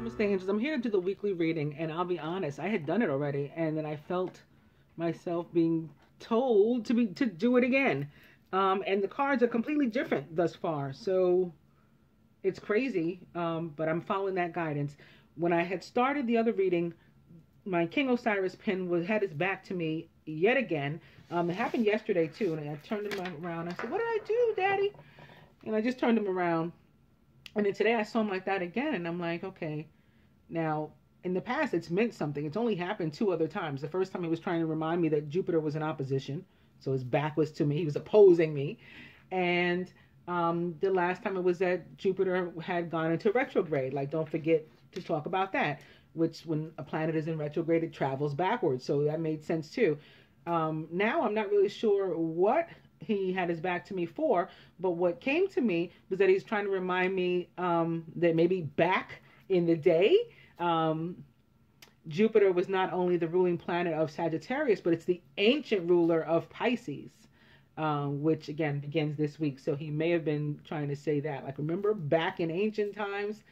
Namaste, angels. I'm here to do the weekly reading, and I'll be honest, I had done it already, and then I felt myself being told to do it again. And the cards are completely different thus far, so it's crazy. But I'm following that guidance. When I had started the other reading, my King Osiris pin had his back to me yet again. It happened yesterday too, and I turned him around. I said, "What did I do, Daddy?" And I just turned him around. And then today I saw him like that again, and I'm like, okay. Now, in the past, it's meant something. It's only happened 2 other times. The first time he was trying to remind me that Jupiter was in opposition, so his back was to me. He was opposing me. And the last time it was that Jupiter had gone into retrograde. Like, don't forget to talk about that, which when a planet is in retrograde, it travels backwards. So that made sense too. Now I'm not really sure what he had his back to me for, but what came to me was that he's trying to remind me that maybe back in the day, Jupiter was not only the ruling planet of Sagittarius, but it's the ancient ruler of Pisces, which again begins this week. So he may have been trying to say that, like, remember back in ancient times,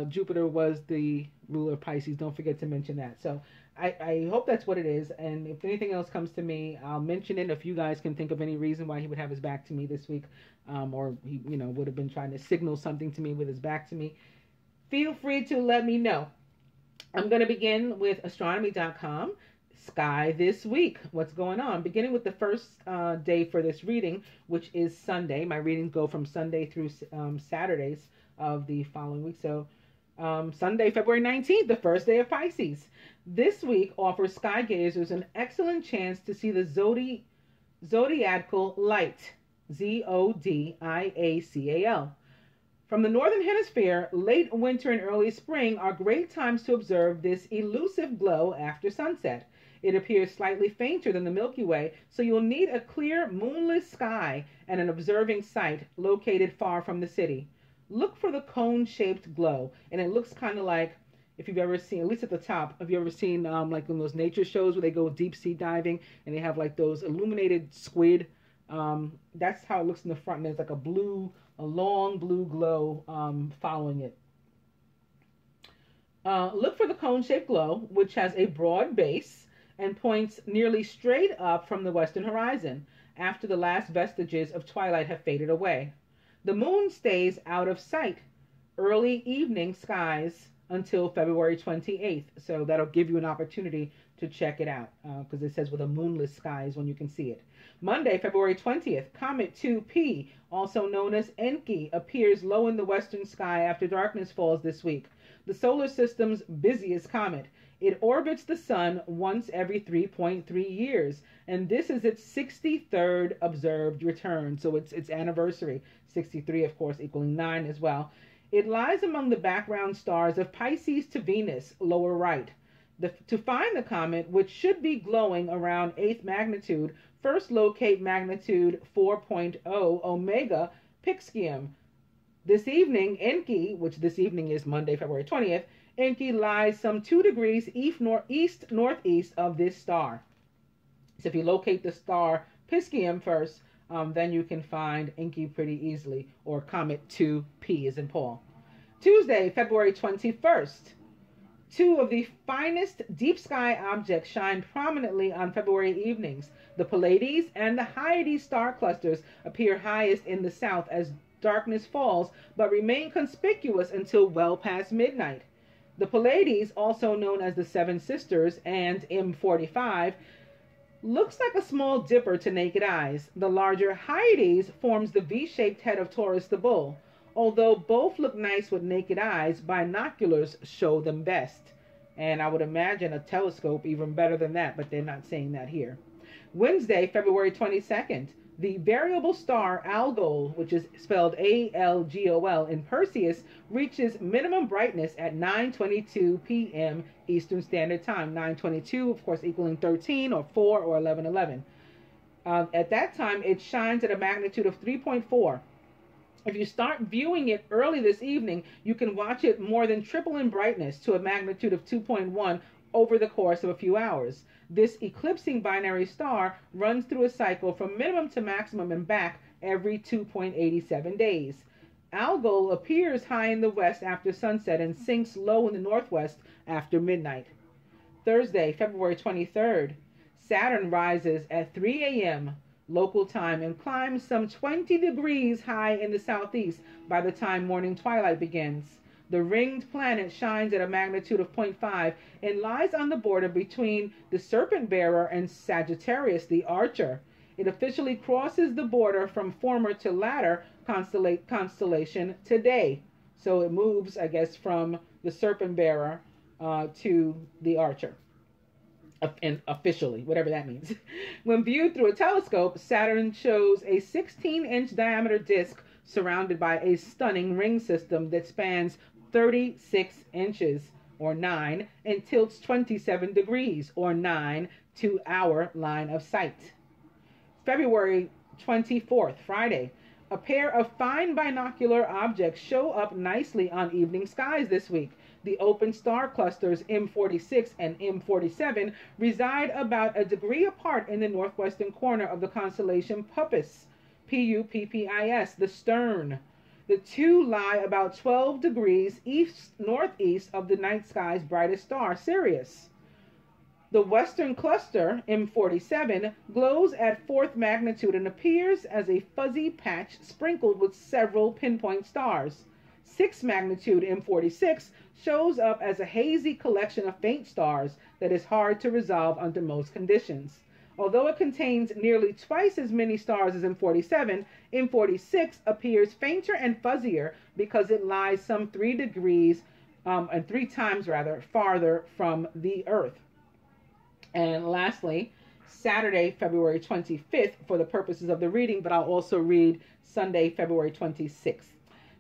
Jupiter was the ruler of Pisces. Don't forget to mention that. So I hope that's what it is. And if anything else comes to me, I'll mention it. If you guys can think of any reason why he would have his back to me this week, or he, would have been trying to signal something to me with his back to me, feel free to let me know. I'm going to begin with astronomy.com. Sky this week. What's going on? Beginning with the first day for this reading, which is Sunday. My readings go from Sunday through Saturdays of the following week. So Sunday, February 19th, the first day of Pisces. This week offers sky gazers an excellent chance to see the zodiacal light, Zodiacal. From the northern hemisphere, late winter and early spring are great times to observe this elusive glow after sunset. It appears slightly fainter than the Milky Way, so you'll need a clear, moonless sky and an observing site located far from the city. Look for the cone-shaped glow, and it looks kind of like, if you've ever seen, at least at the top, have you ever seen like in those nature shows where they go deep sea diving and they have like those illuminated squid? That's how it looks in the front, and there's like a long blue glow following it. Look for the cone-shaped glow, which has a broad base and points nearly straight up from the western horizon after the last vestiges of twilight have faded away. The moon stays out of sight early evening skies until February 28th. So that'll give you an opportunity to check it out, because it says with a moonless sky is when you can see it. Monday, February 20th, Comet 2P, also known as Enki, appears low in the western sky after darkness falls this week. The solar system's busiest comet. It orbits the sun once every 3.3 years, and this is its 63rd observed return. So it's anniversary. 63, of course, equaling 9 as well. It lies among the background stars of Pisces to Venus, lower right. To find the comet, which should be glowing around 8th magnitude, first locate magnitude 4.0 Omega Pixgium. This evening, Enki, which this evening is Monday, February 20th, Enki lies some 2 degrees east-northeast of this star. So if you locate the star Piscium first, then you can find Enki pretty easily, or Comet 2P as in Paul. Tuesday, February 21st. 2 of the finest deep sky objects shine prominently on February evenings. The Pleiades and the Hyades star clusters appear highest in the south as darkness falls, but remain conspicuous until well past midnight. The Pleiades, also known as the Seven Sisters and M45, looks like a small dipper to naked eyes. The larger Hyades forms the V-shaped head of Taurus the bull. Although both look nice with naked eyes, binoculars show them best. And I would imagine a telescope even better than that, but they're not saying that here. Wednesday, February 22nd. The variable star Algol, which is spelled Algol in Perseus, reaches minimum brightness at 9:22 p.m. Eastern Standard Time. 9:22, of course, equaling 13 or 4 or 11:11. At that time, it shines at a magnitude of 3.4. If you start viewing it early this evening, you can watch it more than triple in brightness to a magnitude of 2.1 over the course of a few hours. This eclipsing binary star runs through a cycle from minimum to maximum and back every 2.87 days. Algol appears high in the west after sunset and sinks low in the northwest after midnight. Thursday, February 23rd, Saturn rises at 3 a.m. local time and climbs some 20 degrees high in the southeast by the time morning twilight begins. The ringed planet shines at a magnitude of 0.5 and lies on the border between the Serpent Bearer and Sagittarius, the Archer. It officially crosses the border from former to latter constellation today. So it moves, I guess, from the Serpent Bearer to the Archer. And officially, whatever that means. When viewed through a telescope, Saturn shows a 16-inch diameter disk surrounded by a stunning ring system that spans 36 inches, or 9, and tilts 27 degrees, or 9, to our line of sight. February 24th, Friday. A pair of fine binocular objects show up nicely on evening skies this week. The open star clusters M46 and M47 reside about a degree apart in the northwestern corner of the constellation Puppis, Puppis, the Stern. The two lie about 12 degrees east-northeast of the night sky's brightest star, Sirius. The western cluster, M47, glows at fourth magnitude and appears as a fuzzy patch sprinkled with several pinpoint stars. Sixth magnitude M46 shows up as a hazy collection of faint stars that is hard to resolve under most conditions. Although it contains nearly twice as many stars as M47, M46 appears fainter and fuzzier because it lies some 3 degrees and 3 times farther from the Earth. And lastly, Saturday, February 25th, for the purposes of the reading, but I'll also read Sunday, February 26th.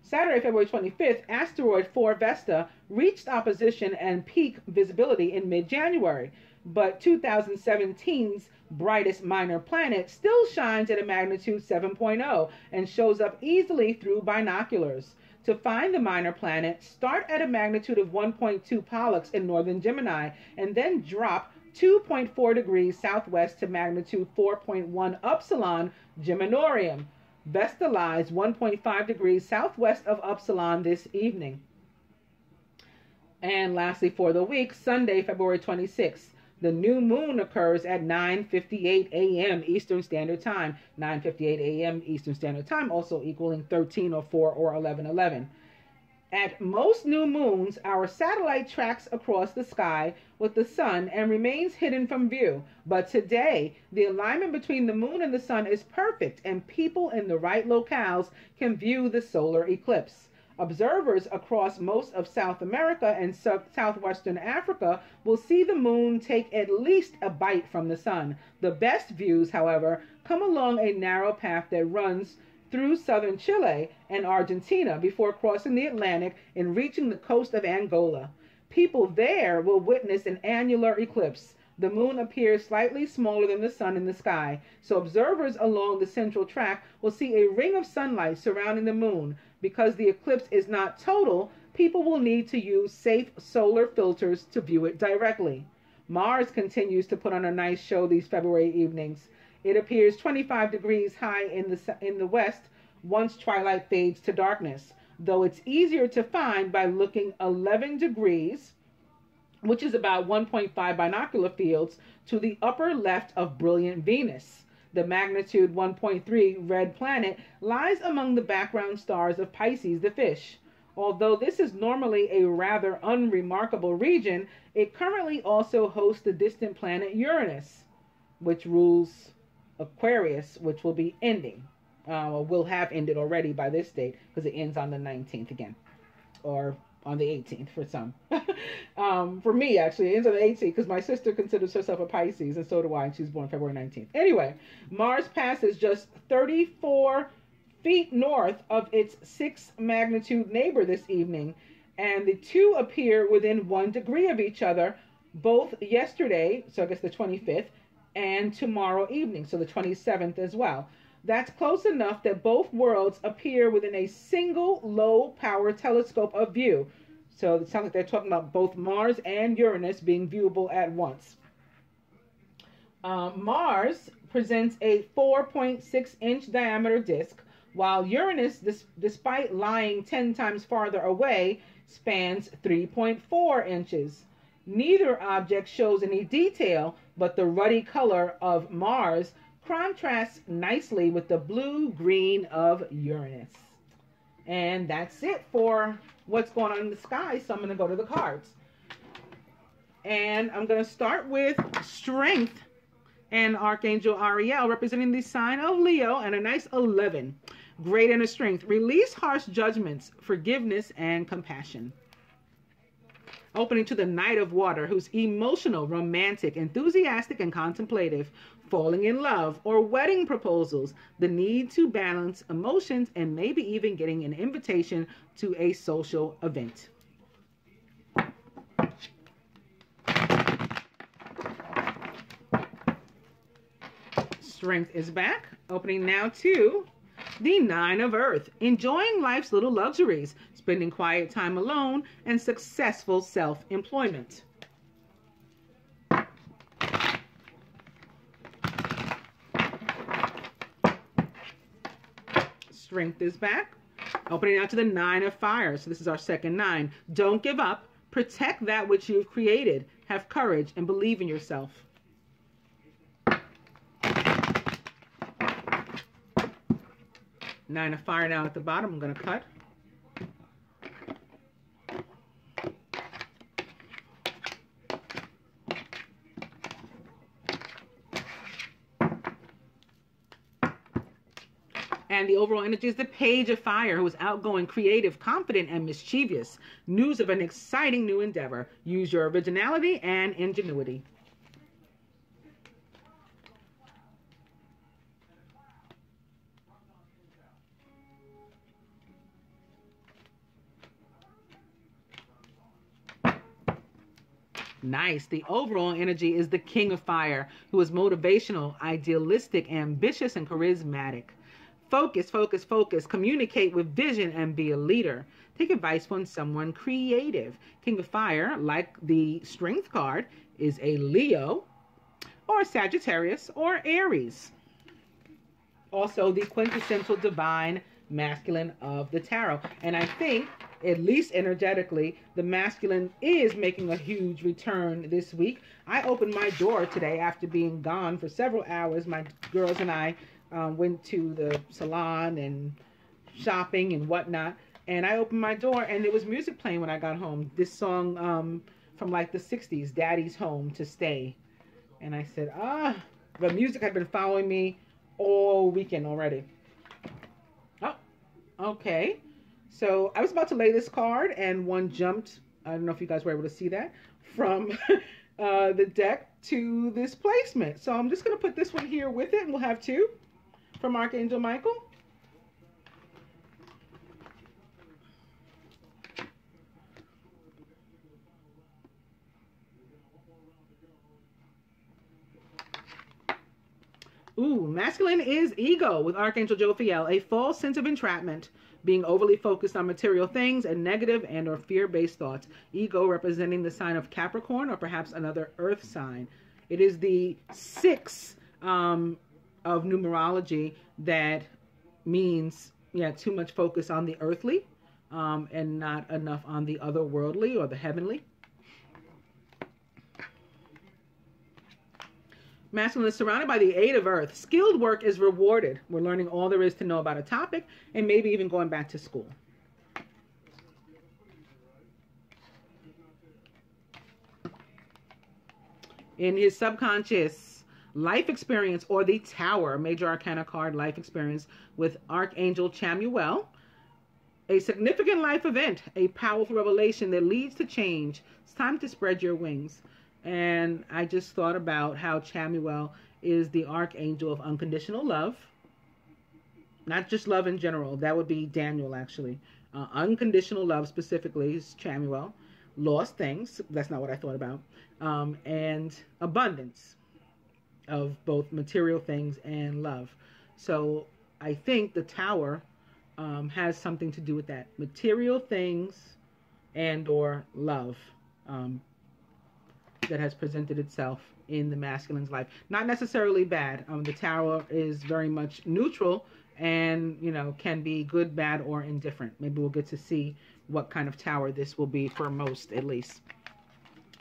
Saturday, February 25th, asteroid 4 Vesta reached opposition and peak visibility in mid-January, but 2017's brightest minor planet still shines at a magnitude 7.0 and shows up easily through binoculars. To find the minor planet, start at a magnitude of 1.2 Pollux in northern Gemini and then drop 2.4 degrees southwest to magnitude 4.1 Upsilon Geminorum. Vesta lies 1.5 degrees southwest of Upsilon this evening. And lastly, for the week, Sunday, February 26th, the new moon occurs at 9:58 a.m. Eastern Standard Time. 9:58 a.m. Eastern Standard Time, also equaling 13:04 or 11:11. At most new moons, our satellite tracks across the sky with the sun and remains hidden from view. But today, the alignment between the moon and the sun is perfect, and people in the right locales can view the solar eclipse. Observers across most of South America and southwestern Africa will see the moon take at least a bite from the sun. The best views, however, come along a narrow path that runs through southern Chile and Argentina before crossing the Atlantic and reaching the coast of Angola. People there will witness an annular eclipse. The moon appears slightly smaller than the sun in the sky, so observers along the central track will see a ring of sunlight surrounding the moon. Because the eclipse is not total, people will need to use safe solar filters to view it directly. Mars continues to put on a nice show these February evenings. It appears 25 degrees high in the west once twilight fades to darkness, though it's easier to find by looking 11 degrees, which is about 1.5 binocular fields, to the upper left of brilliant Venus. The magnitude 1.3 red planet lies among the background stars of Pisces, the fish. Although this is normally a rather unremarkable region, it currently also hosts the distant planet Uranus, which rules Aquarius, which will be ending. Will have ended already by this date because it ends on the 19th again, or on the 18th for some. For me, actually, it ends on the 18th because my sister considers herself a Pisces, and so do I, and she's born February 19th. Anyway, Mars passes just 34 feet north of its 6 magnitude neighbor this evening, and the two appear within 1 degree of each other, both yesterday, so I guess the 25th, and tomorrow evening, so the 27th as well. That's close enough that both worlds appear within a single low-power telescope of view. So it sounds like they're talking about both Mars and Uranus being viewable at once. Mars presents a 4.6-inch diameter disk while Uranus, despite lying 10 times farther away, spans 3.4 inches. Neither object shows any detail, but the ruddy color of Mars contrasts nicely with the blue-green of Uranus. And that's it for what's going on in the sky, so I'm going to go to the cards. And I'm going to start with Strength and Archangel Ariel, representing the sign of Leo, and a nice 11. Great inner strength. Release harsh judgments, forgiveness, and compassion. Opening to the Knight of Water, who's emotional, romantic, enthusiastic, and contemplative. Falling in love or wedding proposals. The need to balance emotions and maybe even getting an invitation to a social event. Strength is back. Opening now to the Nine of Earth. Enjoying life's little luxuries, spending quiet time alone, and successful self-employment. Strength is back. Opening out to the Nine of Fire. So this is our second 9. Don't give up. Protect that which you've created. Have courage and believe in yourself. Nine of Fire now at the bottom. I'm going to cut. And the overall energy is the Page of Fire, who is outgoing, creative, confident, and mischievous. News of an exciting new endeavor. Use your originality and ingenuity. Nice. The overall energy is the King of Fire, who is motivational, idealistic, ambitious, and charismatic. Focus, focus, focus. Communicate with vision and be a leader. Take advice from someone creative. King of Fire, like the Strength card, is a Leo or Sagittarius or Aries. Also, the quintessential divine masculine of the tarot. And I think, at least energetically, the masculine is making a huge return this week. I opened my door today after being gone for several hours. My girls and I went to the salon and shopping and whatnot, and I opened my door and there was music playing when I got home. This song from like the 60s, Daddy's Home to Stay. And I said, the music had been following me all weekend already. Oh, okay. So I was about to lay this card and one jumped, I don't know if you guys were able to see that, from the deck to this placement. So I'm just going to put this one here with it, and we'll have two from Archangel Michael. Ooh, masculine is ego with Archangel Jophiel, a false sense of entrapment, being overly focused on material things and negative and or fear-based thoughts. Ego representing the sign of Capricorn or perhaps another earth sign. It is the 6 of numerology that means, too much focus on the earthly and not enough on the otherworldly or the heavenly. Masculine is surrounded by the 8 of Earth. Skilled work is rewarded. We're learning all there is to know about a topic and maybe even going back to school. In his subconscious, life experience, or the Tower, major arcana card, life experience with Archangel Chamuel. A significant life event, a powerful revelation that leads to change. It's time to spread your wings. And I just thought about how Chamuel is the archangel of unconditional love. Not just love in general. That would be Daniel, actually. Unconditional love specifically is Chamuel. Lost things. That's not what I thought about. And abundance of both material things and love. So I think the Tower has something to do with that. Material things and or love. that has presented itself in the masculine's life. Not necessarily bad. The Tower is very much neutral and, you know, can be good, bad, or indifferent. Maybe we'll get to see what kind of tower this will be for most, at least.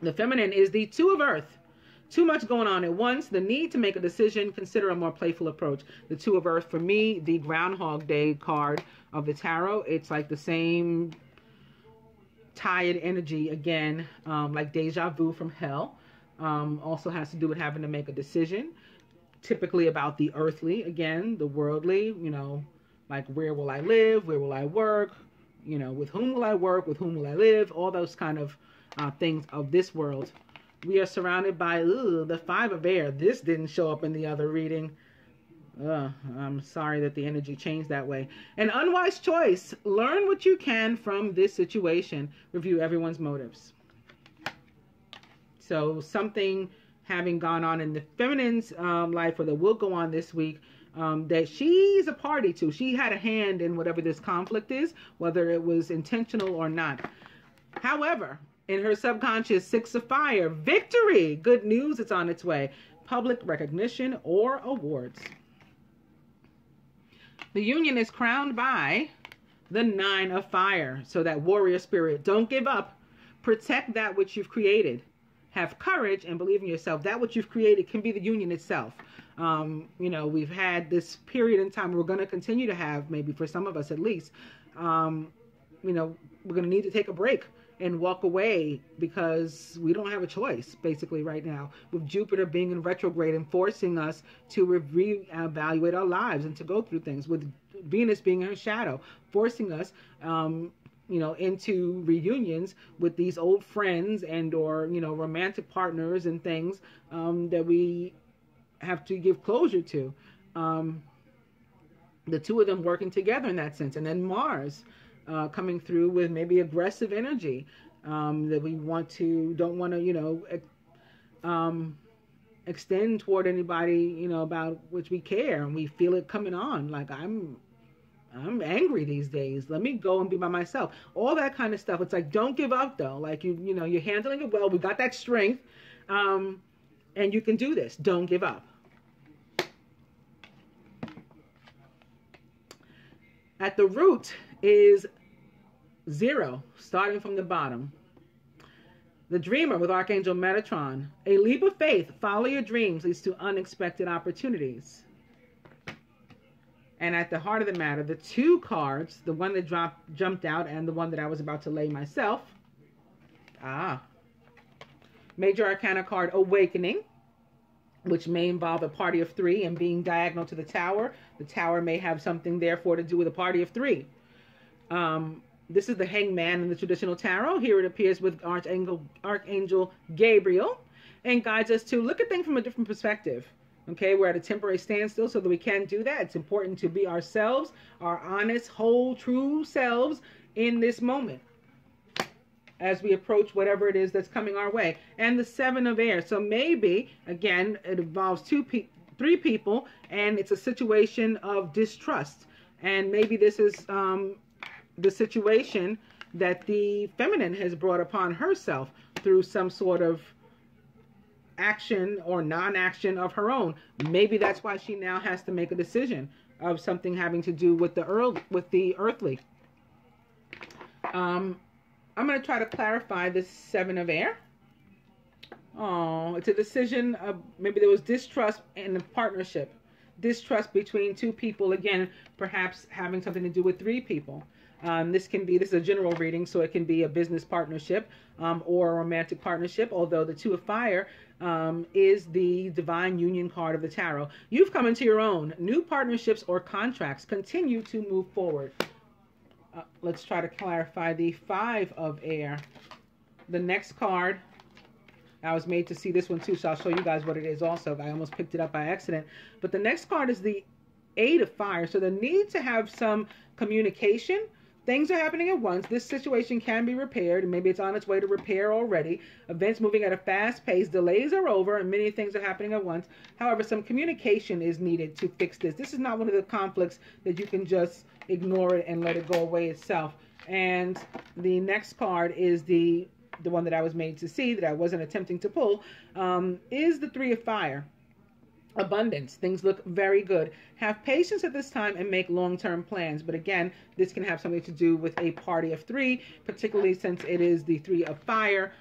The feminine is the Two of Earth. Too much going on at once. The need to make a decision. Consider a more playful approach. The Two of Earth, for me, the Groundhog Day card of the tarot. It's like the same tired energy again, like deja vu from hell. Also has to do with having to make a decision. Typically about the earthly, again, the worldly, you know, like where will I live? Where will I work? You know, with whom will I work? With whom will I live? All those kind of things of this world. We are surrounded by the Five of Air. This didn't show up in the other reading. I'm sorry that the energy changed that way. An unwise choice. Learn what you can from this situation. Review everyone's motives. So something having gone on in the feminine's life, or that will go on this week, that she's a party to. She had a hand in whatever this conflict is, whether it was intentional or not. However, in her subconscious, Six of Fire, victory, good news, it's on its way. Public recognition or awards. The union is crowned by the Nine of Fire. So that warrior spirit, don't give up. Protect that which you've created. Have courage and believe in yourself. That which you've created can be the union itself. You know, we've had this period in time, we're going to continue to have, maybe for some of us at least, you know, we're going to need to take a break and walk away because we don't have a choice, basically, right now, with Jupiter being in retrograde and forcing us to reevaluate our lives and to go through things, with Venus being in her shadow, forcing us, you know, into reunions with these old friends and or, you know, romantic partners and things that we have to give closure to. The two of them working together in that sense. And then Mars coming through with maybe aggressive energy that we don't want to, you know, extend toward anybody, you know, about which we care, and we feel it coming on. Like, I'm angry these days. Let me go and be by myself. All that kind of stuff. It's like, don't give up though. Like, you know, you're handling it well. We got that strength, and you can do this. Don't give up. At the root is 0, starting from the bottom. The dreamer with Archangel Metatron. A leap of faith. Follow your dreams leads to unexpected opportunities. And at the heart of the matter, the two cards, the one that jumped out and the one that I was about to lay myself. Major Arcana card, Awakening, which may involve a party of 3 and being diagonal to the tower. The tower may have something, therefore, to do with a party of 3. This is the Hangman in the traditional tarot. Here it appears with Archangel Gabriel and guides us to look at things from a different perspective. Okay, we're at a temporary standstill so that we can do that. It's important to be ourselves, our honest, whole, true selves in this moment as we approach whatever it is that's coming our way. And the Seven of Air. So maybe, again, it involves 3 people, and it's a situation of distrust. And maybe this is the situation that the feminine has brought upon herself through some sort of action or non-action of her own. Maybe that's why she now has to make a decision of something having to do with the earthly. I'm going to try to clarify this Seven of Air. Oh, it's a decision of maybe there was distrust in the partnership. Distrust between 2 people, again, perhaps having something to do with 3 people. This is a general reading, so it can be a business partnership or a romantic partnership, although the Two of Fire is the divine union card of the tarot. You've come into your own. New partnerships or contracts continue to move forward. Let's try to clarify the Five of Air. The next card, I was made to see this one too, so I'll show you guys what it is also. I almost picked it up by accident. But the next card is the Eight of Fire. So the need to have some communication. Things are happening at once. This situation can be repaired, and maybe it's on its way to repair already. Events moving at a fast pace. Delays are over, and many things are happening at once. However, some communication is needed to fix this. This is not one of the conflicts that you can just ignore it and let it go away itself. And the next card is the the one that I was made to see, that I wasn't attempting to pull, is the Three of Fire. Abundance. Things look very good. Have patience at this time and make long-term plans. But again, this can have something to do with a party of three, particularly since it is the Three of Fire,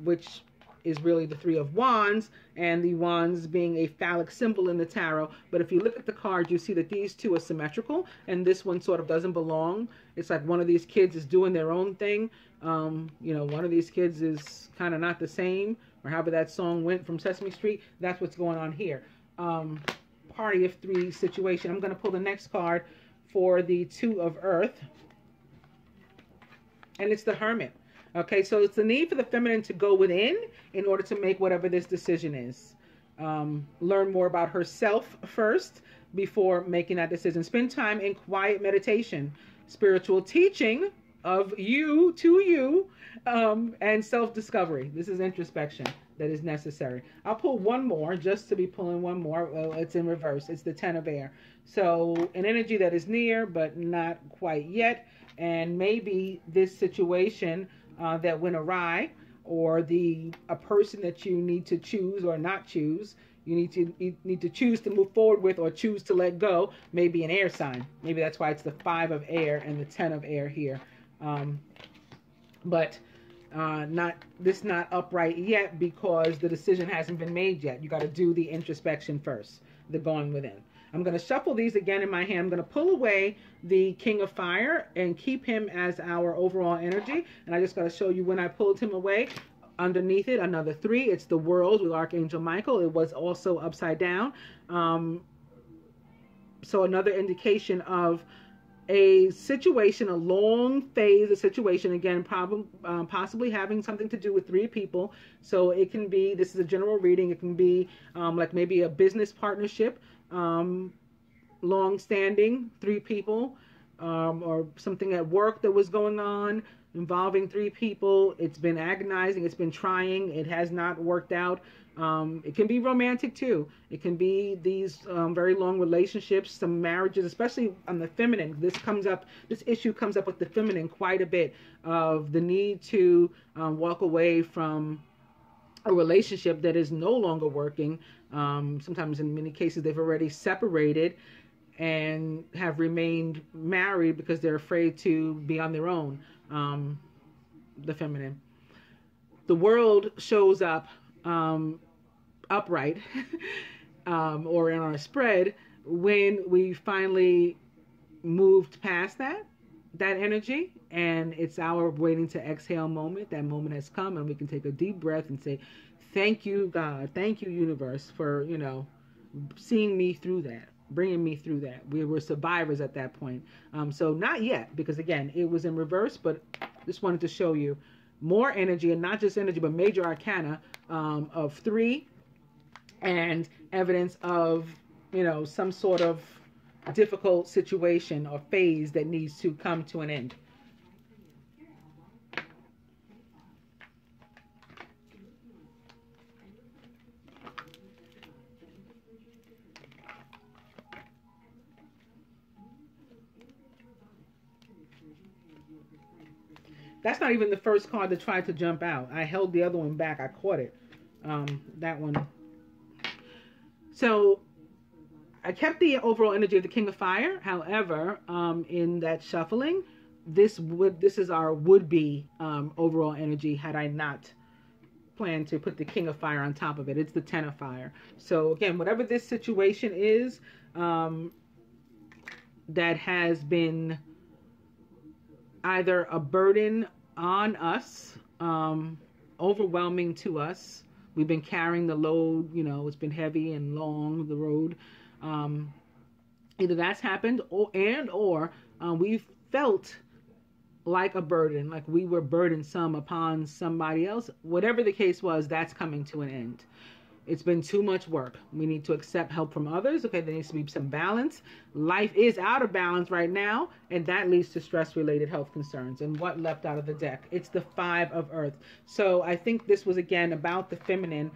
which is really the Three of Wands, and the wands being a phallic symbol in the tarot. But if you look at the card, you see that these two are symmetrical, and this one sort of doesn't belong. It's like one of these kids is doing their own thing. You know, one of these kids is kind of not the same, or however that song went from Sesame Street. That's what's going on here. Party of three situation. I'm going to pull the next card for the Two of Earth, and it's the Hermit. Okay, so it's the need for the feminine to go within in order to make whatever this decision is. Learn more about herself first before making that decision. Spend time in quiet meditation, spiritual teaching of you to you, and self-discovery. This is introspection that is necessary. I'll pull one more, just to be pulling one more. Well, it's in reverse. It's the Ten of Air. So an energy that is near, but not quite yet. And maybe this situation that went awry, or a person that you need to choose or not choose, you need to choose to move forward with or choose to let go, maybe an air sign. Maybe that's why it's the Five of Air and the Ten of Air here. But not upright yet, because the decision hasn't been made yet. You got to do the introspection first, the going within. I'm going to shuffle these again in my hand. I'm going to pull away the King of Fire and keep him as our overall energy. And I just got to show you when I pulled him away, underneath it, another three. It's the World with Archangel Michael. It was also upside down. So another indication of a situation, a long phase, a situation, again, possibly having something to do with three people. So it can be, this is a general reading, it can be like maybe a business partnership, long-standing, three people, or something at work that was going on involving three people. It's been agonizing, it's been trying, it has not worked out. It can be romantic too. It can be these very long relationships, some marriages, especially on the feminine. This issue comes up with the feminine quite a bit, of the need to walk away from a relationship that is no longer working. Sometimes in many cases they've already separated and have remained married because they're afraid to be on their own. The feminine. The World shows up upright or in our spread when we finally moved past that energy, and it's our waiting to exhale moment. That moment has come, and we can take a deep breath and say, thank you, God, thank you, universe, for, you know, seeing me through that, bringing me through that. We were survivors at that point. So not yet, because again, it was in reverse, but just wanted to show you more energy, and not just energy, but major arcana of three, and evidence of, you know, some sort of difficult situation or phase that needs to come to an end. That's not even the first card that tried to jump out. I held the other one back. I caught it. That one. So I kept the overall energy of the King of Fire. However, in that shuffling, this is our would-be overall energy had I not planned to put the King of Fire on top of it. It's the Ten of Fire. So again, whatever this situation is that has been either a burden on us, overwhelming to us. We've been carrying the load, you know, it's been heavy and long, the road. Either that's happened, or we've felt like a burden, like we were burdensome upon somebody else. Whatever the case was, that's coming to an end. It's been too much work. We need to accept help from others. Okay, there needs to be some balance. Life is out of balance right now, and that leads to stress-related health concerns. And what left out of the deck? It's the Five of Earth. So I think this was, again, about the feminine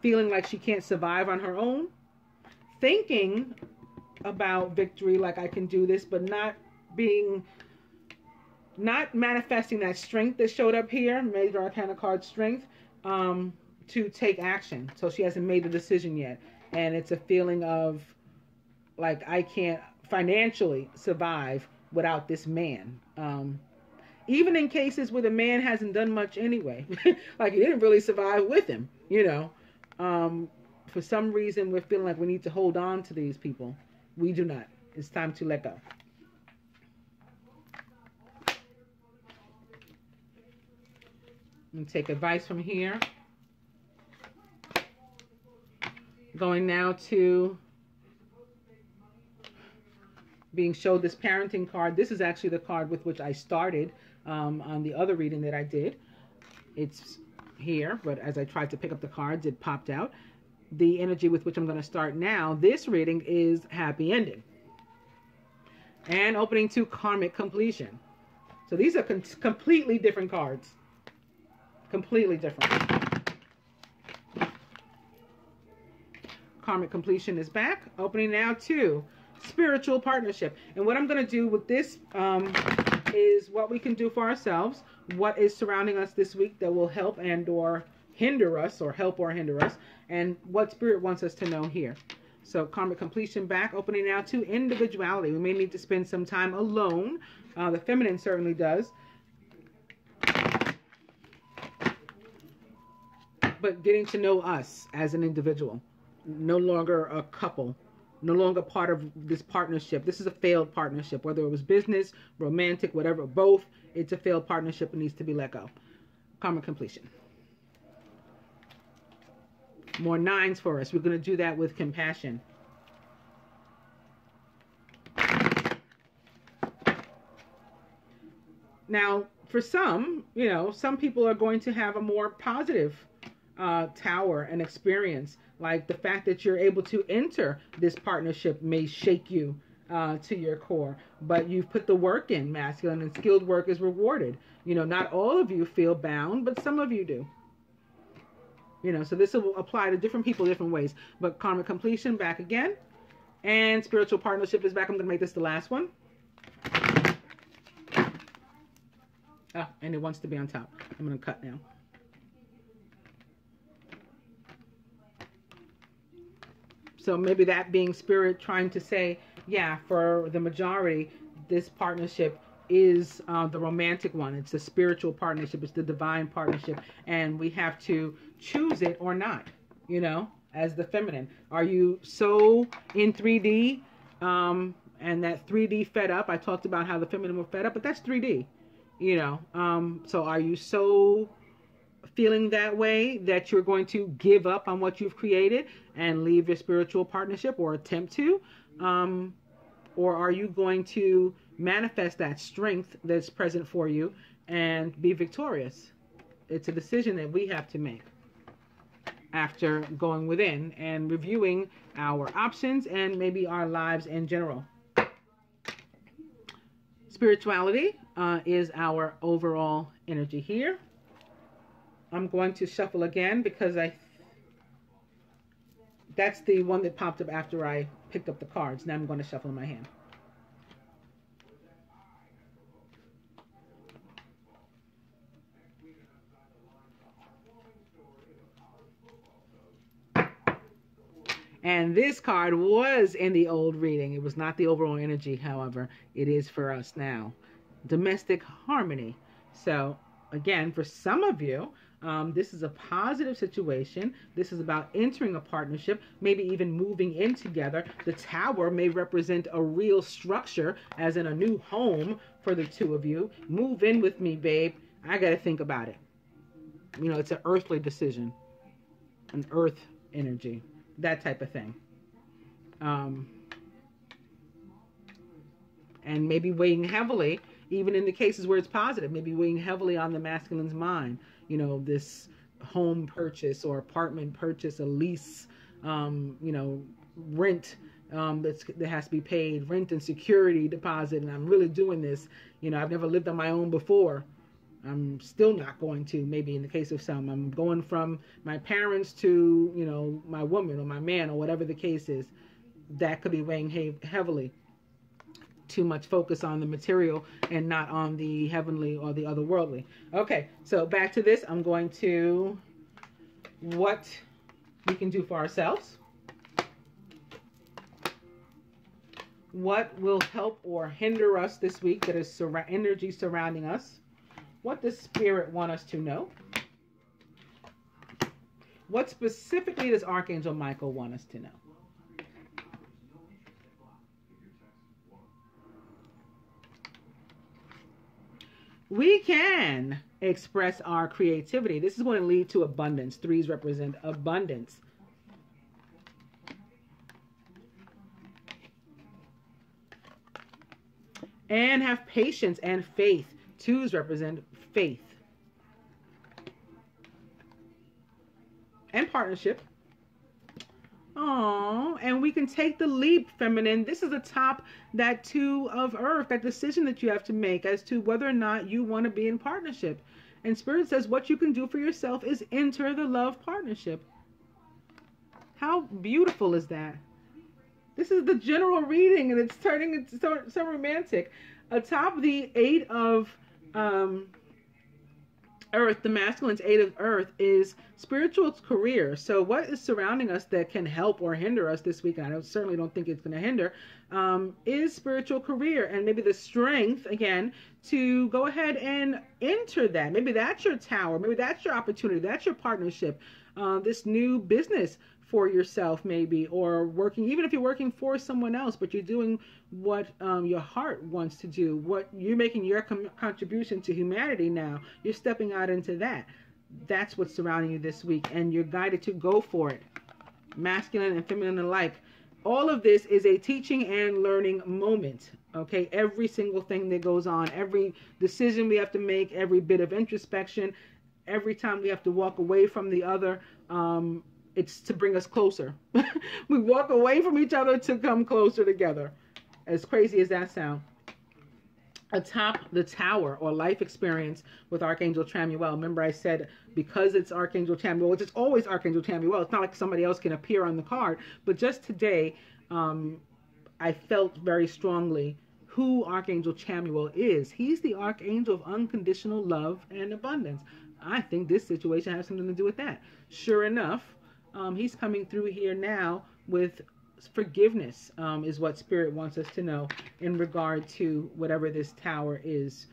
feeling like she can't survive on her own, thinking about victory, like I can do this, but not being not manifesting that strength that showed up here, Major Arcana card strength, to take action. So she hasn't made the decision yet. And it's a feeling of, like, I can't financially survive without this man. Even in cases where the man hasn't done much anyway. Like, he didn't really survive with him, you know. For some reason, we're feeling like we need to hold on to these people. We do not. It's time to let go. And take advice from here. Going now to being showed this parenting card. This is actually the card with which I started on the other reading that I did. It's here, but as I tried to pick up the cards, it popped out. The energy with which I'm going to start now, this reading, is happy ending. And opening to karmic completion. So these are completely different cards. Completely different. Karmic completion is back. Opening now to spiritual partnership. And what I'm going to do with this is what we can do for ourselves. What is surrounding us this week that will help and or hinder us, or help or hinder us. And what Spirit wants us to know here. So karmic completion back. Opening now to individuality. We may need to spend some time alone. The feminine certainly does. But getting to know us as an individual. No longer a couple. No longer part of this partnership. This is a failed partnership. Whether it was business, romantic, whatever, both. It's a failed partnership and needs to be let go. Karmic completion. More nines for us. We're going to do that with compassion. Now, for some, you know, some people are going to have a more positive tower and experience. Like the fact that you're able to enter this partnership may shake you to your core. But you've put the work in, masculine, and skilled work is rewarded. You know, not all of you feel bound, but some of you do. You know, so this will apply to different people different ways. But karmic completion back again. And spiritual partnership is back. I'm going to make this the last one. Ah, and it wants to be on top. I'm going to cut now. So maybe that being Spirit trying to say, yeah, for the majority, this partnership is the romantic one. It's a spiritual partnership. It's the divine partnership. And we have to choose it or not, you know, as the feminine. Are you so in 3D and that 3D fed up? I talked about how the feminine were fed up, but that's 3D, you know. So are you so feeling that way that you're going to give up on what you've created and leave your spiritual partnership, or attempt to? Or are you going to manifest that strength that's present for you and be victorious? It's a decision that we have to make after going within and reviewing our options and maybe our lives in general. Spirituality is our overall energy here. I'm going to shuffle again because that's the one that popped up after I picked up the cards. Now I'm going to shuffle in my hand. And this card was in the old reading. It was not the overall energy, however. It is for us now. Domestic harmony. So, again, for some of you, this is a positive situation. This is about entering a partnership, maybe even moving in together. The tower may represent a real structure, as in a new home for the two of you. Move in with me, babe. I got to think about it. You know, it's an earthly decision, an earth energy, that type of thing. And maybe weighing heavily, even in the cases where it's positive, maybe weighing heavily on the masculine's mind. You know, this home purchase or apartment purchase, a lease, you know, rent that has to be paid, rent and security deposit. And I'm really doing this. You know, I've never lived on my own before. I'm still not going to, maybe in the case of some. I'm going from my parents to, you know, my woman or my man or whatever the case is. That could be weighing heavily. too much focus on the material and not on the heavenly or the otherworldly. Okay, so back to this. I'm going to what we can do for ourselves. What will help or hinder us this week that is energy surrounding us? What does Spirit want us to know? What specifically does Archangel Michael want us to know? We can express our creativity. This is going to lead to abundance. Threes represent abundance. And have patience and faith. Twos represent faith. And partnership. Oh, and we can take the leap, feminine. This is atop that Two of Earth, that decision that you have to make as to whether or not you want to be in partnership. And Spirit says what you can do for yourself is enter the love partnership. How beautiful is that? This is the general reading, and it's turning into so romantic. Atop the Eight of Earth, the masculine's Eight of Earth, is spiritual career. So what is surrounding us that can help or hinder us this week, and I certainly don't think it's going to hinder, is spiritual career, and maybe the strength, again, to go ahead and enter that. Maybe that's your tower. Maybe that's your opportunity. That's your partnership. This new business for yourself, maybe, or working, even if you're working for someone else, but you're doing what your heart wants to do, what you're making your contribution to humanity now. You're stepping out into that. That's what's surrounding you this week, and you're guided to go for it. Masculine and feminine alike. All of this is a teaching and learning moment. Okay, every single thing that goes on, every decision we have to make, every bit of introspection, every time we have to walk away from the other, it's to bring us closer. We walk away from each other to come closer together. As crazy as that sounds. Atop the tower or life experience with Archangel Chamuel. Remember I said because it's Archangel Chamuel, which is always Archangel Chamuel. It's not like somebody else can appear on the card. But just today, I felt very strongly who Archangel Chamuel is. He's the Archangel of unconditional love and abundance. I think this situation has something to do with that. Sure enough, he's coming through here now with forgiveness, is what Spirit wants us to know in regard to whatever this tower is.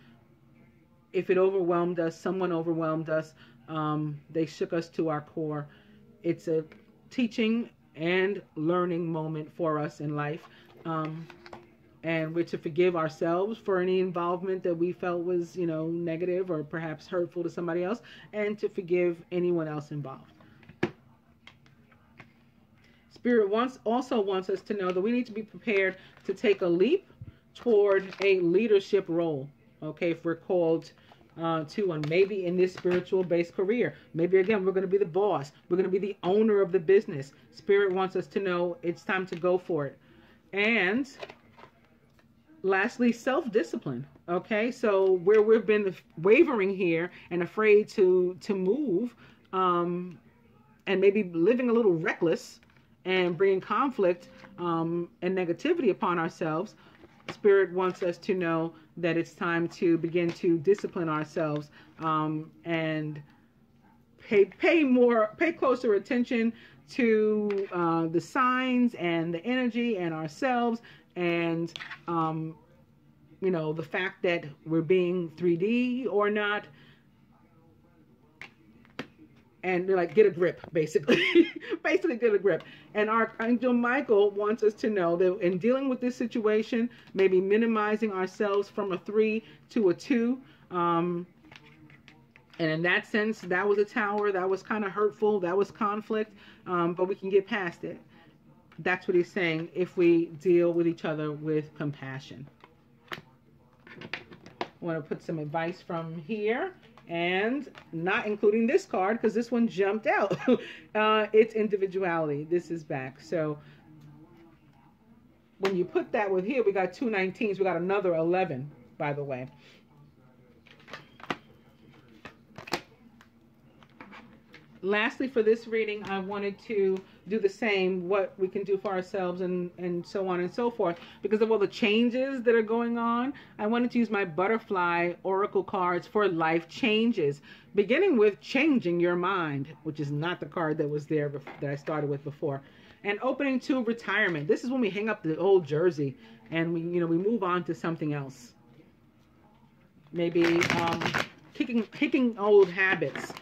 If it overwhelmed us, someone overwhelmed us, they shook us to our core. It's a teaching and learning moment for us in life. And we're to forgive ourselves for any involvement that we felt was, negative or perhaps hurtful to somebody else, and to forgive anyone else involved. Spirit also wants us to know that we need to be prepared to take a leap toward a leadership role. Okay, if we're called to one, maybe in this spiritual-based career. Maybe, again, we're going to be the boss. We're going to be the owner of the business. Spirit wants us to know it's time to go for it. And lastly, self-discipline. Okay, so where we've been wavering here and afraid to move, and maybe living a little reckless and bringing conflict and negativity upon ourselves, Spirit wants us to know that it's time to begin to discipline ourselves and pay closer attention to the signs and the energy and ourselves, and the fact that we're being 3D or not, and get a grip, basically. Basically get a grip. And Archangel Michael wants us to know that in dealing with this situation, maybe minimizing ourselves from a 3 to a 2, and in that sense, that was a tower, that was kind of hurtful, that was conflict, but we can get past it. That's what he's saying if we deal with each other with compassion. I want to put some advice from here, and not including this card because this one jumped out. It's individuality. This is back. So when you put that with here, we got 2 19s. We got another 11, by the way. lastly, for this reading, I wanted to do the same, what we can do for ourselves and so on and so forth. Because of all the changes that are going on, I wanted to use my butterfly oracle cards for life changes, beginning with changing your mind, which is not the card that was there that I started with before. And opening to retirement. This is when we hang up the old jersey and we move on to something else. Maybe kicking old habits.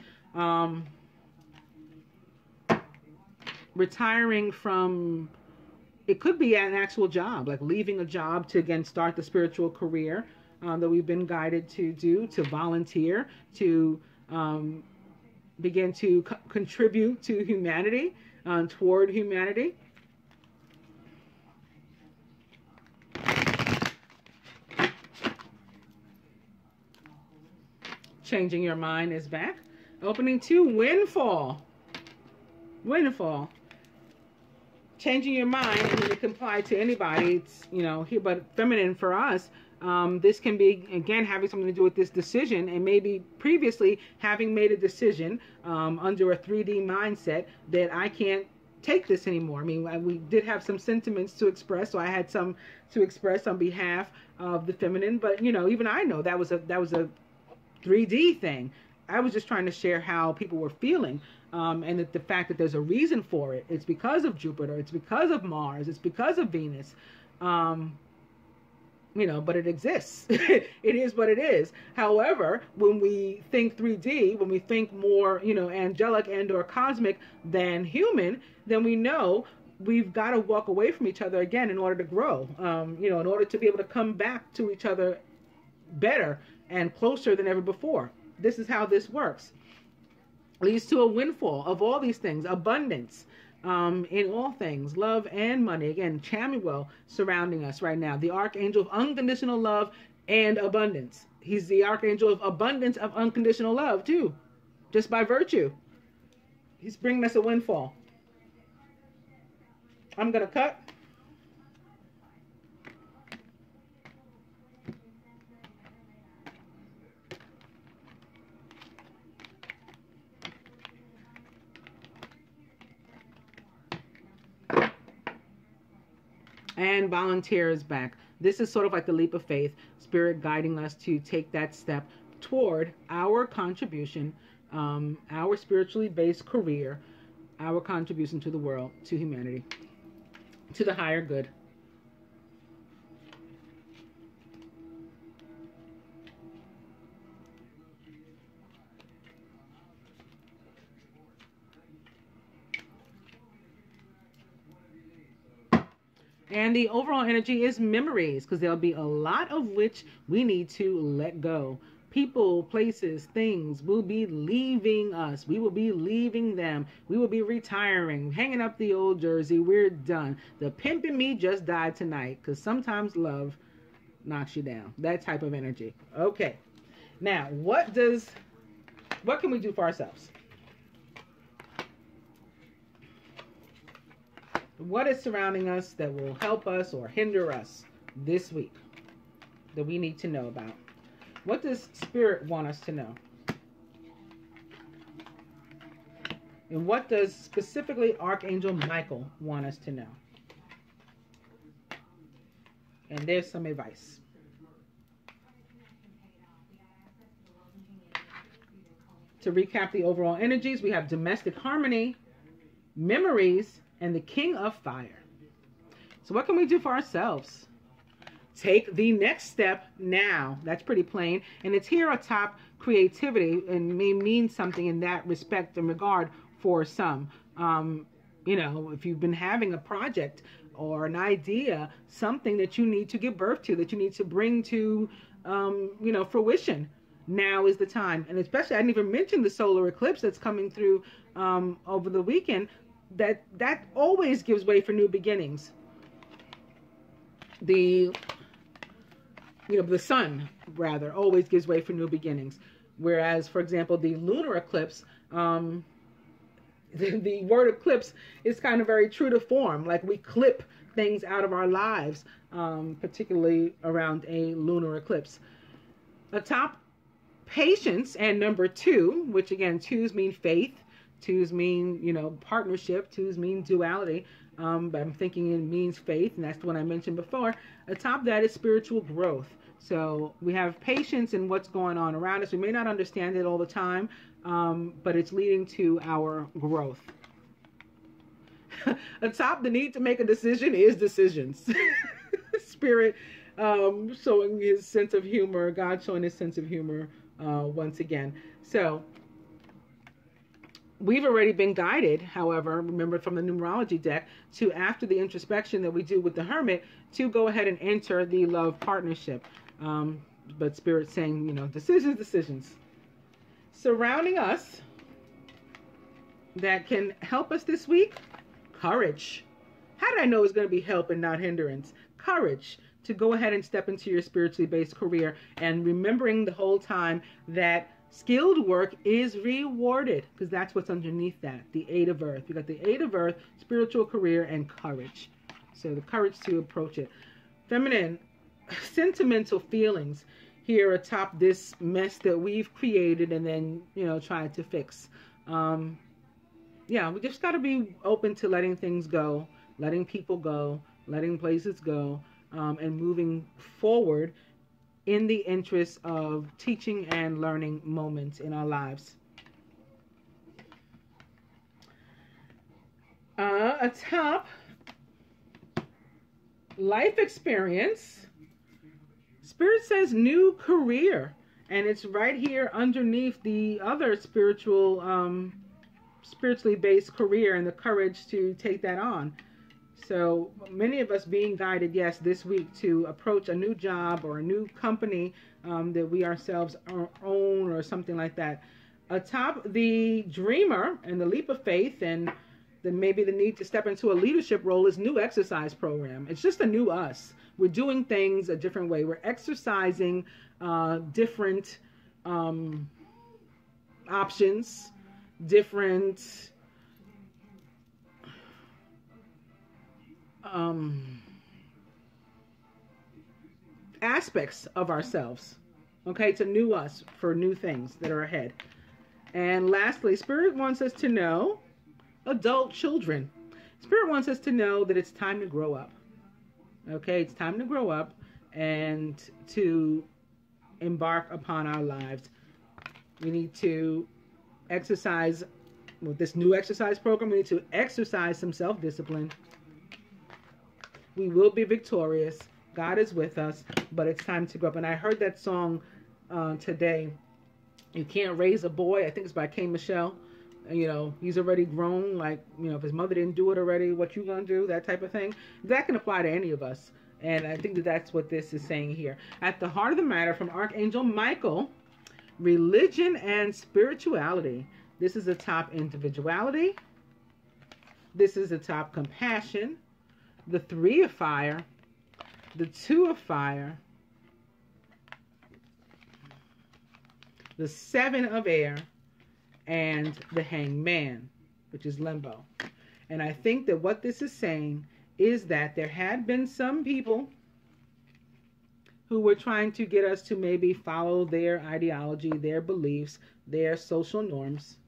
Retiring from, it could be an actual job, like leaving a job to again start the spiritual career that we've been guided to do, to volunteer, to begin to contribute to humanity, toward humanity. Changing your mind is back. Opening to windfall. Windfall. Changing your mind, I mean, it can apply to anybody. It's, here, but feminine for us. This can be, again, having something to do with this decision, and maybe previously having made a decision under a 3D mindset that I can't take this anymore. I mean, we did have some sentiments to express, so I had some to express on behalf of the feminine. But even I know that was a 3D thing. I was just trying to share how people were feeling, and that the fact that there's a reason for it. It's because of Jupiter. It's because of Mars. It's because of Venus. But it exists. It is what it is. However, when we think 3D, when we think more, angelic and or cosmic than human, then we know we've got to walk away from each other again in order to grow, in order to be able to come back to each other better and closer than ever before. This is how this works. Leads to a windfall of all these things, abundance in all things, love and money. Again, Chamuel surrounding us right now. The archangel of unconditional love and abundance. He's the archangel of abundance of unconditional love too, just by virtue. He's bringing us a windfall. I'm going to cut. And volunteer is back. This is sort of like the leap of faith, spirit guiding us to take that step toward our contribution, our spiritually based career, our contribution to the world, to humanity, to the higher good. And the overall energy is memories, because there'll be a lot of which we need to let go. People, places, things will be leaving us. We will be leaving them. We will be retiring, hanging up the old jersey. We're done. The pimp in me just died tonight, because sometimes love knocks you down. That type of energy. Okay. Now, what can we do for ourselves? What is surrounding us that will help us or hinder us this week that we need to know about? What does Spirit want us to know? And what does specifically Archangel Michael want us to know? And there's some advice. To recap the overall energies, we have domestic harmony, memories, and the King of Fire. So what can we do for ourselves? Take the next step now. That's pretty plain. And it's here atop creativity, and may mean something in that respect and regard for some. If you've been having a project or an idea, something that you need to give birth to, that you need to bring to, fruition, now is the time. And especially, I didn't even mention the solar eclipse that's coming through over the weekend. That always gives way for new beginnings. The sun, rather, always gives way for new beginnings. Whereas, for example, the lunar eclipse, the word eclipse is kind of very true to form. Like, we clip things out of our lives, particularly around a lunar eclipse. Atop patience, and number 2, which again, 2s mean faith, Twos mean, partnership. Twos mean duality. But I'm thinking it means faith, and that's the one I mentioned before. Atop that is spiritual growth. So we have patience in what's going on around us. We may not understand it all the time, but it's leading to our growth. Atop the need to make a decision is decisions. Spirit showing his sense of humor, God showing his sense of humor once again. So we've already been guided, however, remember from the numerology deck, to after the introspection that we do with the Hermit, to go ahead and enter the love partnership. But Spirit's saying, decisions. Surrounding us that can help us this week, courage. How did I know it's going to be help and not hindrance? Courage to go ahead and step into your spiritually based career, and remembering the whole time that skilled work is rewarded, because that's what's underneath that, the Eight of Earth. You got the Eight of Earth, spiritual career, and courage. So the courage to approach it. Feminine, sentimental feelings here atop this mess that we've created and then, tried to fix. We just got to be open to letting things go, letting people go, letting places go, and moving forward in the interest of teaching and learning moments in our lives. Atop life experience, Spirit says new career, and it's right here underneath the other spiritually based career and the courage to take that on. So many of us being guided, yes, this week to approach a new job or a new company that we ourselves own or something like that. Atop the dreamer and the leap of faith, and then maybe the need to step into a leadership role, is new exercise program. It's just a new us. We're doing things a different way. We're exercising different options, different aspects of ourselves. Okay, it's a new us for new things that are ahead. And lastly, Spirit wants us to know, adult children, Spirit wants us to know that it's time to grow up. Okay, it's time to grow up and to embark upon our lives. We need to exercise, with this new exercise program, we need to exercise some self-discipline. We will be victorious. God is with us, but it's time to grow up. And I heard that song today, You Can't Raise a Boy. I think it's by K. Michelle. He's already grown. Like, if his mother didn't do it already, what you gonna do? That type of thing. That can apply to any of us. And I think that's what this is saying here. At the heart of the matter, from Archangel Michael, religion and spirituality. This is the top individuality. This is the top compassion. The Three of Fire, the Two of Fire, the Seven of Air, and the Hanged Man, which is Limbo. And I think that what this is saying is that there had been some people who were trying to get us to maybe follow their ideology, their beliefs, their social norms.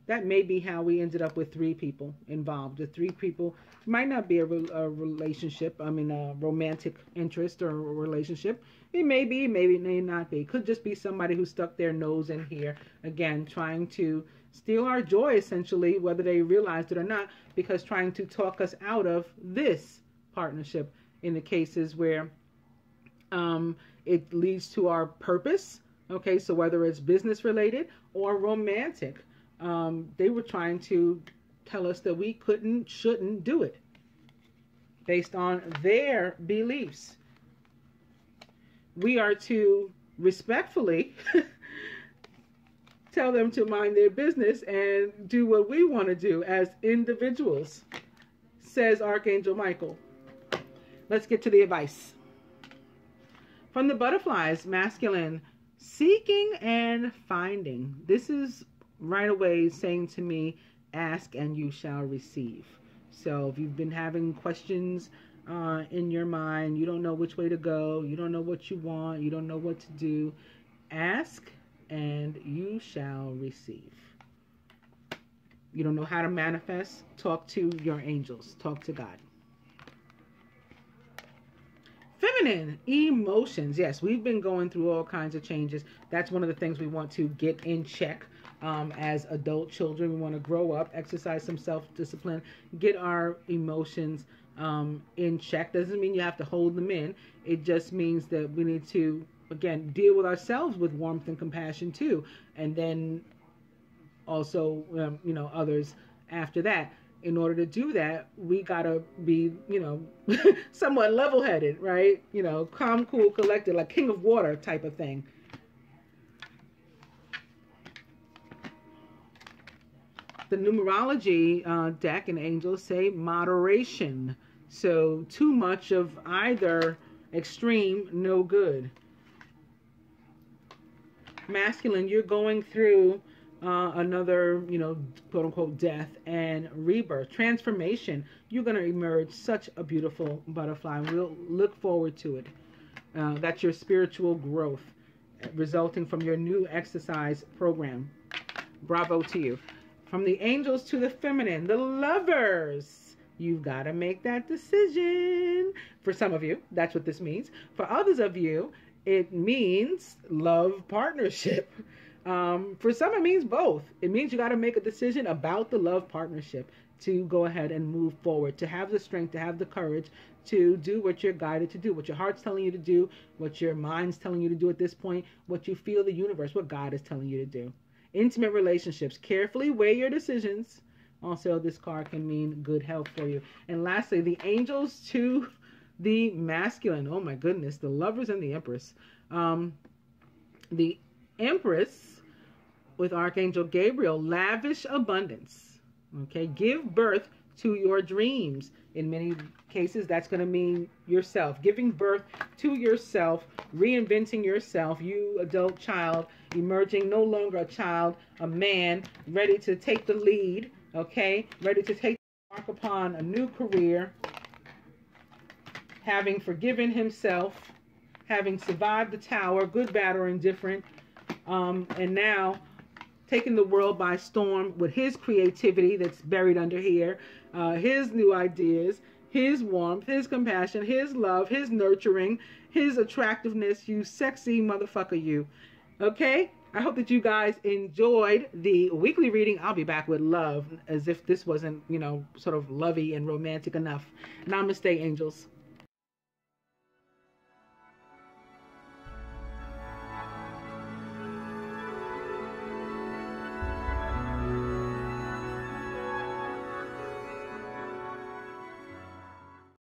That may be how we ended up with three people involved. The three people might not be a relationship, a romantic interest or a relationship. It may be, maybe it may not be. It could just be somebody who stuck their nose in here, again, trying to steal our joy, essentially, whether they realized it or not, because trying to talk us out of this partnership in the cases where it leads to our purpose. Okay, so whether it's business related or romantic. They were trying to tell us that we shouldn't do it based on their beliefs. We are to respectfully tell them to mind their business and do what we want to do as individuals, says Archangel Michael. Let's get to the advice. From the butterflies, masculine, seeking and finding. This is right away saying to me, ask and you shall receive. So if you've been having questions in your mind, you don't know which way to go, you don't know what you want, you don't know what to do, ask and you shall receive. You don't know how to manifest? Talk to your angels. Talk to God. Feminine emotions. Yes, we've been going through all kinds of changes. That's one of the things we want to get in check as adult children. We want to grow up, exercise some self-discipline, get our emotions in check. Doesn't mean you have to hold them in. It just means that we need to, again, deal with ourselves with warmth and compassion too. And then also, others after that. In order to do that, we gotta be, somewhat level-headed, right? Calm, cool, collected, like king of water type of thing. The numerology deck and angels say moderation. So too much of either extreme, no good. Masculine, you're going through another, quote unquote, death and rebirth, transformation. You're going to emerge such a beautiful butterfly. We'll look forward to it. That's your spiritual growth resulting from your new exercise program. Bravo to you. From the angels to the feminine, the lovers. You've got to make that decision. For some of you, that's what this means. For others of you, it means love partnership. For some, it means both. It means you got to make a decision about the love partnership to go ahead and move forward, to have the strength, to have the courage to do what you're guided to do, what your heart's telling you to do, what your mind's telling you to do at this point, what you feel the universe, what God is telling you to do. Intimate relationships. Carefully weigh your decisions. Also, this card can mean good health for you. And lastly, the angels to the masculine. Oh my goodness, the lovers and the empress. The empress with Archangel Gabriel, lavish abundance. Okay, give birth to your dreams. In many cases, that's going to mean yourself. Giving birth to yourself, reinventing yourself, you adult child, emerging no longer a child, a man, ready to take the lead, okay, ready to take the mark upon a new career, having forgiven himself, having survived the tower, good, bad, or indifferent, and now taking the world by storm with his creativity that's buried under here, his new ideas, his warmth, his compassion, his love, his nurturing, his attractiveness, you sexy motherfucker, you. Okay? I hope that you guys enjoyed the weekly reading. I'll be back with love, as if this wasn't, sort of lovey and romantic enough. Namaste, angels.